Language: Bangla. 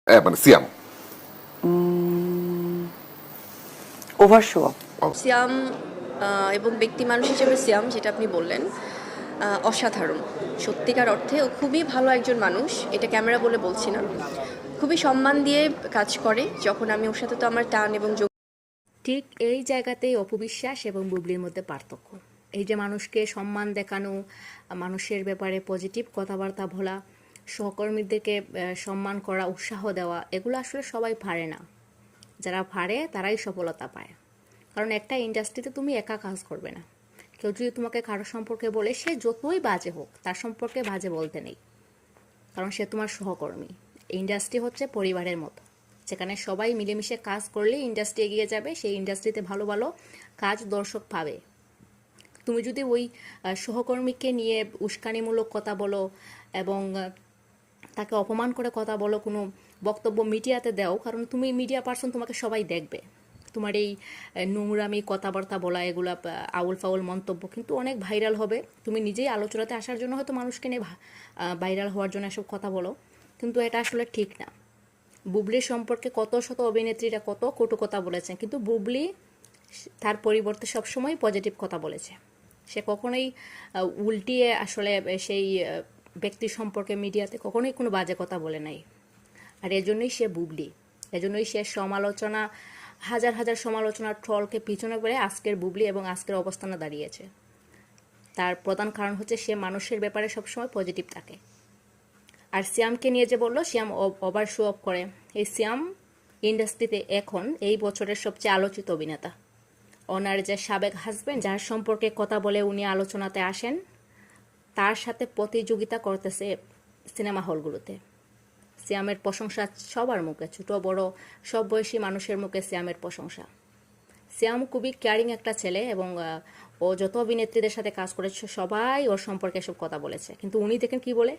মানে Siam. Over show off. Siam এবং ব্যক্তি মানুষ হিসেবে সিয়াম যেটা আপনি বললেন অসাধারণ, সত্যিকার অর্থে ও খুবই ভালো একজন মানুষ, এটা ক্যামেরা বলে বলছি না। খুবই সম্মান দিয়ে কাজ করে। যখন আমি ওর সাথে তো আমার টান এবং ঠিক এই জায়গাতেই অপবিশ্বাস এবং বুবলির মধ্যে পার্থক্য। এই যে মানুষকে সম্মান দেখানো, মানুষের ব্যাপারে পজিটিভ কথাবার্তা বলা, সহকর্মীদেরকে সম্মান করা, উৎসাহ দেওয়া, এগুলো আসলে সবাই পারে না। যারা পারে তারাই সফলতা পায়। কারণ একটা ইন্ডাস্ট্রিতে তুমি একা কাজ করবে না। কেউ যদি তোমাকে কারো সম্পর্কে বলে, সে যতই বাজে হোক তার সম্পর্কে বাজে বলতে নেই, কারণ সে তোমার সহকর্মী। ইন্ডাস্ট্রি হচ্ছে পরিবারের মতো, যেখানে সবাই মিলেমিশে কাজ করলে ইন্ডাস্ট্রি এগিয়ে যাবে। সেই ইন্ডাস্ট্রিতে ভালো ভালো কাজ দর্শক পাবে। তুমি যদি ওই সহকর্মীকে নিয়ে উস্কানিমূলক কথা বলো এবং তাকে অপমান করে কথা বলো, কোনো বক্তব্য মিডিয়াতে দাও, কারণ তুমি মিডিয়া পার্সন, তোমাকে সবাই দেখবে। তোমার এই নোংরামি কথাবার্তা বলা, এগুলা আউল ফাউল মন্তব্য কিন্তু অনেক ভাইরাল হবে। তুমি নিজেই আলোচনাতে আসার জন্য হয়তো মানুষকে নিয়ে ভাইরাল হওয়ার জন্য এসব কথা বলো, কিন্তু এটা আসলে ঠিক না। বুবলির সম্পর্কে কত শত অভিনেত্রীরা কত কটু কথা বলেছেন, কিন্তু বুবলি তার পরিবর্তে সবসময় পজিটিভ কথা বলেছে। সে কখনোই উল্টিয়ে আসলে সেই ব্যক্তি সম্পর্কে মিডিয়াতে কখনোই কোনো বাজে কথা বলে নাই। আর এজন্যই সে বুবলি, এজন্যই সে সমালোচনা, হাজার হাজার সমালোচনার ট্রলকে পিছনে করে আজকের বুবলি এবং আজকের অবস্থানে দাঁড়িয়েছে। তার প্রধান কারণ হচ্ছে সে মানুষের ব্যাপারে সবসময় পজিটিভ থাকে। আর সিয়ামকে নিয়ে যে বললো সিয়াম ওভার শো অফ করে, এই সিয়াম ইন্ডাস্ট্রিতে এখন এই বছরের সবচেয়ে আলোচিত অভিনেতা। ওনার যে সাবেক হাজবেন্ড, যার সম্পর্কে কথা বলে উনি আলোচনাতে আসেন, তার সাথে প্রতিযোগিতা করতেছে সিনেমা হলগুলোতে। সিয়ামের প্রশংসা সবার মুখে, ছোট বড় সব বয়সী মানুষের মুখে সিয়ামের প্রশংসা। সিয়াম খুবই কেয়ারিং একটা ছেলে এবং ও যত অভিনেত্রীদের সাথে কাজ করেছে সবাই ওর সম্পর্কে এসব কথা বলেছে, কিন্তু উনি দেখেন কি বলে,